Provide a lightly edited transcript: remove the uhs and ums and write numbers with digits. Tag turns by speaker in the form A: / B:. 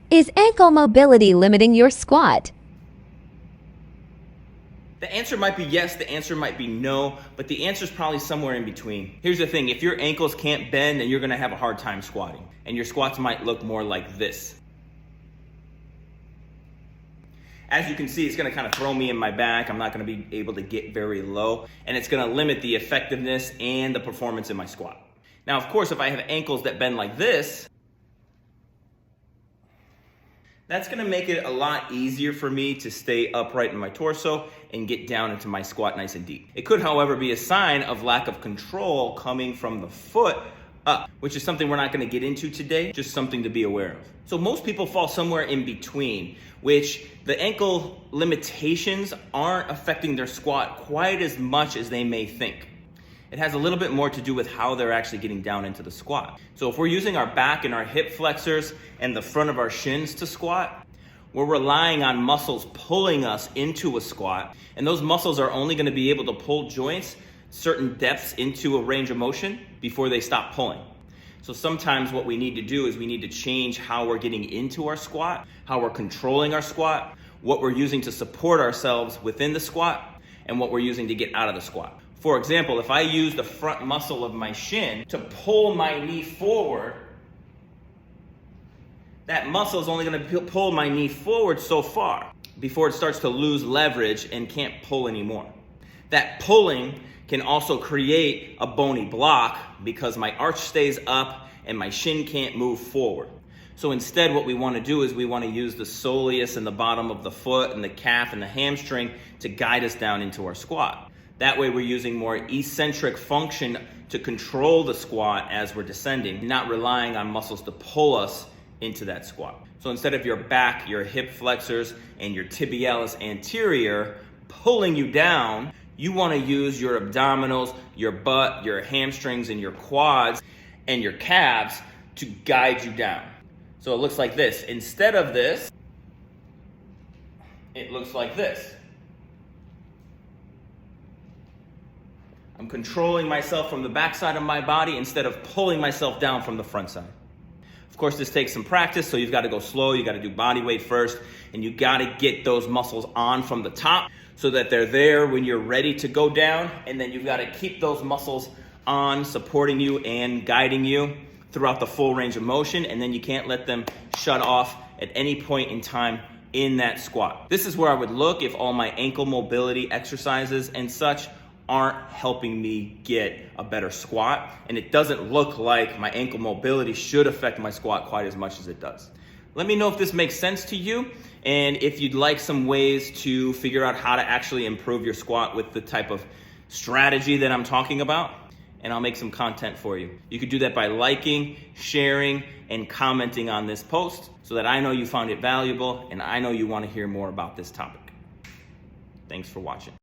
A: Is ankle mobility limiting your squat?
B: The answer might be yes, the answer might be no, but the answer is probably somewhere in between. Here's the thing, if your ankles can't bend, then you're gonna have a hard time squatting, and your squats might look more like this. As you can see, it's gonna kind of throw me in my back. I'm not gonna be able to get very low, and it's gonna limit the effectiveness and the performance in my squat. Now, of course, if I have ankles that bend like this, that's gonna make it a lot easier for me to stay upright in my torso and get down into my squat nice and deep. It could, however, be a sign of lack of control coming from the foot up, which is something we're not gonna get into today, just something to be aware of. So most people fall somewhere in between, which the ankle limitations aren't affecting their squat quite as much as they may think. It has a little bit more to do with how they're actually getting down into the squat. So if we're using our back and our hip flexors and the front of our shins to squat, we're relying on muscles pulling us into a squat, and those muscles are only gonna be able to pull joints certain depths into a range of motion before they stop pulling. So sometimes what we need to do is we need to change how we're getting into our squat, how we're controlling our squat, what we're using to support ourselves within the squat, and what we're using to get out of the squat. For example, if I use the front muscle of my shin to pull my knee forward, that muscle is only gonna pull my knee forward so far before it starts to lose leverage and can't pull anymore. That pulling can also create a bony block because my arch stays up and my shin can't move forward. So instead, what we wanna do is we wanna use the soleus and the bottom of the foot and the calf and the hamstring to guide us down into our squat. That way we're using more eccentric function to control the squat as we're descending, not relying on muscles to pull us into that squat. So instead of your back, your hip flexors, and your tibialis anterior pulling you down, you wanna use your abdominals, your butt, your hamstrings, and your quads, and your calves to guide you down. So it looks like this. Instead of this, it looks like this. I'm controlling myself from the backside of my body instead of pulling myself down from the front side. Of course, this takes some practice, so you've got to go slow, you got to do body weight first, and you got to get those muscles on from the top so that they're there when you're ready to go down, and then you've got to keep those muscles on, supporting you and guiding you throughout the full range of motion, and then you can't let them shut off at any point in time in that squat. This is where I would look if all my ankle mobility exercises and such aren't helping me get a better squat, and it doesn't look like my ankle mobility should affect my squat quite as much as it does. Let me know if this makes sense to you, and if you'd like some ways to figure out how to actually improve your squat with the type of strategy that I'm talking about, and I'll make some content for you. You could do that by liking, sharing, and commenting on this post so that I know you found it valuable and I know you want to hear more about this topic. Thanks for watching.